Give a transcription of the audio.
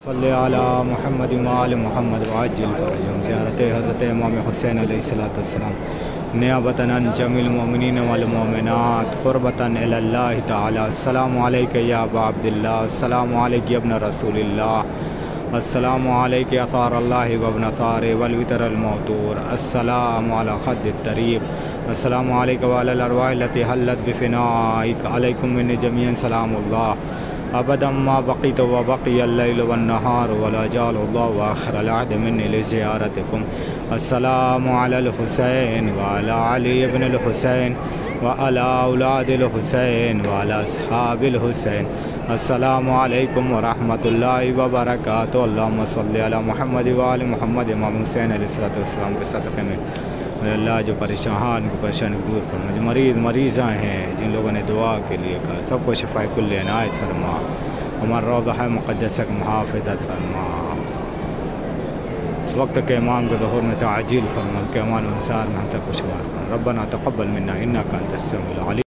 صلی علی محمد وآل محمد وعجل فرجهم زیارت حضرت امام حسین علیہ السلام نیابتاً عن جمیع المؤمنین والمؤمنات قربتاً الی اللہ تعالی. السلام علیک یا ابا عبداللہ، السلام علیک یا ابن رسول اللہ، السلام علیک یا ثار اللہ وابن ثار والوتر الموتور، السلام علی خد الطریب، السلام علیک وعلی الارواح التي حلت بفنائک، علیکم من جمیعا سلام اللہ ابدا ما بقیت وبقی اللیل والنہار ولا جعل اللہ آخر العہد منی لزیارتکم. السلام علی الحسین وعلی علی ابن الحسین وعلی اولاد الحسین وعلی اصحاب الحسین. السلام علیکم ورحمۃ اللہ وبرکاتہ. اللہم صلی علی محمد وآل محمد. امام حسین علیہ السلام کے صدقے میں اللہ جو پریشان کو پریشانی دور فرما، جو مریضاں ہیں، جن لوگوں نے دعا کے لیے کہا، سب کو شفاء کل عنایت فرما. ہمارا روضہ مقدسہ کی محافظت فرما. وقت کے امام کے ظہور میں تعجیل فرما، کے امان و انصار میں ہم سب کو شمار فرما. ربنا تقبل منا انک انت السمیع العلیم.